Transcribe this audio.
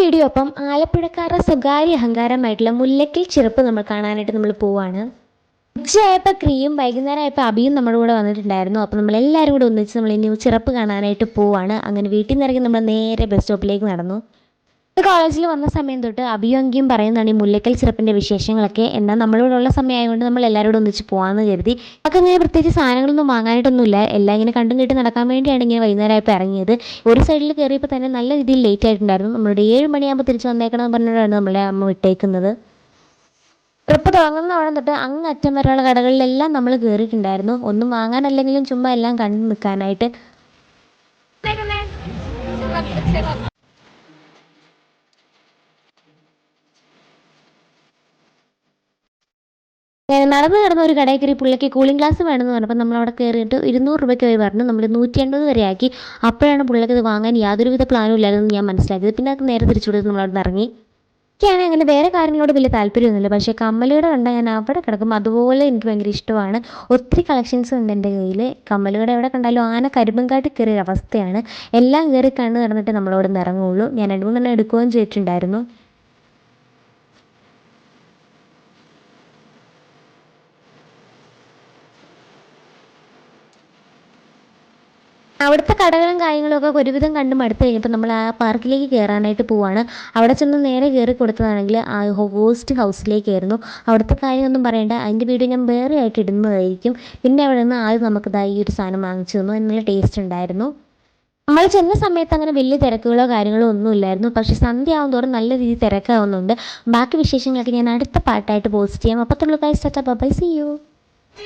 Video അപ്പം ആലപ്പുഴക്കാരുടെ സ്വകാര്യ അഹങ്കാരമായിട്ടുള്ള മുല്ലക്കൽ ചെറുപ്പ് നമ്മൾ പോവാണ്. ഉച്ചയായപ്പോൾ ക്രിയും വൈകുന്നേരം ആയപ്പോൾ അബിയും നമ്മുടെ കൂടെ വന്നിട്ടുണ്ടായിരുന്നു. അപ്പോൾ നമ്മളെല്ലാവരും കൂടെ ഒന്നിച്ച് ഇനി ചെറുപ്പ് കാണാനായിട്ട് പോവാണ്. അങ്ങനെ വീട്ടിൽ നിന്ന് ഇറങ്ങി നമ്മൾ നേരെ ബസ് സ്റ്റോപ്പിലേക്ക് നടന്നു. കോളേജിൽ വന്ന സമയം തൊട്ട് അബിയും അങ്കിയും പറയുന്നതാണ് ഈ മുല്ലക്കൽ ചെറുപ്പിൻ്റെ വിശേഷങ്ങളൊക്കെ. എന്നാൽ നമ്മളിവിടെ സമയമായതുകൊണ്ട് നമ്മൾ എല്ലാവരും കൂടെ ഒന്നിച്ച് പോകാമെന്ന് കരുതി. നമുക്ക് അങ്ങനെ പ്രത്യേകിച്ച് സാധനങ്ങളൊന്നും വാങ്ങാനായിട്ടൊന്നുമില്ല. എല്ലാം ഇങ്ങനെ കണ്ടും കേട്ട് നടക്കാൻ വേണ്ടിയാണ് ഇങ്ങനെ വൈകുന്നേരം ആയപ്പോൾ ഇറങ്ങിയത്. ഒരു സൈഡിൽ കയറിയപ്പോൾ തന്നെ നല്ല രീതിയിൽ ലേറ്റ് ആയിട്ടുണ്ടായിരുന്നു. നമ്മളുടെ 7 മണിയാകുമ്പോൾ തിരിച്ച് വന്നേക്കണമെന്ന് പറഞ്ഞിട്ടാണ് നമ്മളെ അമ്മ വിട്ടേക്കുന്നത്. ട്രിപ്പ് തുടങ്ങുന്ന അവിടെ തൊട്ട് അങ്ങറ്റം വരെയുള്ള കടകളിലെല്ലാം നമ്മൾ കയറിയിട്ടുണ്ടായിരുന്നു. ഒന്നും വാങ്ങാനല്ലെങ്കിലും ചുമ്മാ എല്ലാം കണ്ടു നിൽക്കാനായിട്ട്. നടന്ന് കിടന്ന ഒരു കടയിൽ കയറി പുള്ളിക്ക് കൂളിംഗ് ഗ്ലാസ് വേണമെന്ന് പറഞ്ഞപ്പോൾ നമ്മളവിടെ കയറിയിട്ട് 200 രൂപയ്ക്ക് പോയി പറഞ്ഞു. നമ്മൾ 180 വരെ ആക്കി. അപ്പോഴാണ് പുള്ളിക്ക് ഇത് വാങ്ങാൻ യാതൊരുവിധ പ്ലാനും ഇല്ലാതെന്ന് ഞാൻ മനസ്സിലാക്കിയത്. പിന്നെ അത് നേരെ തിരിച്ചു കൊടുത്ത് നമ്മളവിടെ നിന്ന് ഇറങ്ങി. എനിക്കാണെങ്കിൽ അങ്ങനെ വേറെ കാര്യങ്ങളോട് വലിയ താല്പര്യമൊന്നുമില്ല. പക്ഷേ കമ്മലുകട കണ്ടാൽ ഞാൻ അവിടെ കിടക്കും. അതുപോലെ എനിക്ക് ഭയങ്കര ഇഷ്ടമാണ്. ഒത്തിരി കളക്ഷൻസ് ഉണ്ട് എൻ്റെ കയ്യിൽ. കമ്മലുകട എവിടെ കണ്ടാലും ആന കരിമ്പങ്കാട്ടിൽ കയറിയ അവസ്ഥയാണ്. എല്ലാം കയറി കണ്ണ് നടന്നിട്ട് നമ്മളവിടെ നിന്ന് ഇറങ്ങുള്ളൂ. ഞാൻ 2-3 എടുക്കുകയും ചെയ്തിട്ടുണ്ടായിരുന്നു. അവിടുത്തെ കടകളും കാര്യങ്ങളൊക്കെ ഒരുവിധം കണ്ട് മടുത്ത് കഴിഞ്ഞപ്പോൾ നമ്മൾ ആ പാർക്കിലേക്ക് കയറാനായിട്ട് പോവാണ്. അവിടെ ചെന്ന് നേരെ കയറി കൊടുത്തതാണെങ്കിൽ ആ ഗോസ്റ്റ് ഹൗസിലേക്കായിരുന്നു. അവിടുത്തെ കാര്യമൊന്നും പറയണ്ട, അതിൻ്റെ വീഡിയോ ഞാൻ വേറെ ആയിട്ട് ഇടുന്നതായിരിക്കും. പിന്നെ അവിടെ നിന്ന് ആദ്യം നമുക്കിതായി ഈ ഒരു സാധനം വാങ്ങിച്ചു തന്നു. നല്ല ടേസ്റ്റ് ഉണ്ടായിരുന്നു. നമ്മൾ ചെന്ന സമയത്ത് അങ്ങനെ വലിയ തിരക്കുകളോ കാര്യങ്ങളോ ഒന്നും ഇല്ലായിരുന്നു. പക്ഷേ സന്ധ്യ ആവും തോറും നല്ല രീതിയിൽ തിരക്കാവുന്നുണ്ട്. ബാക്കി വിശേഷങ്ങളൊക്കെ ഞാൻ അടുത്ത പാട്ടായിട്ട് പോസ്റ്റ് ചെയ്യാം. അപ്പോൾ guys, tata bye, see U.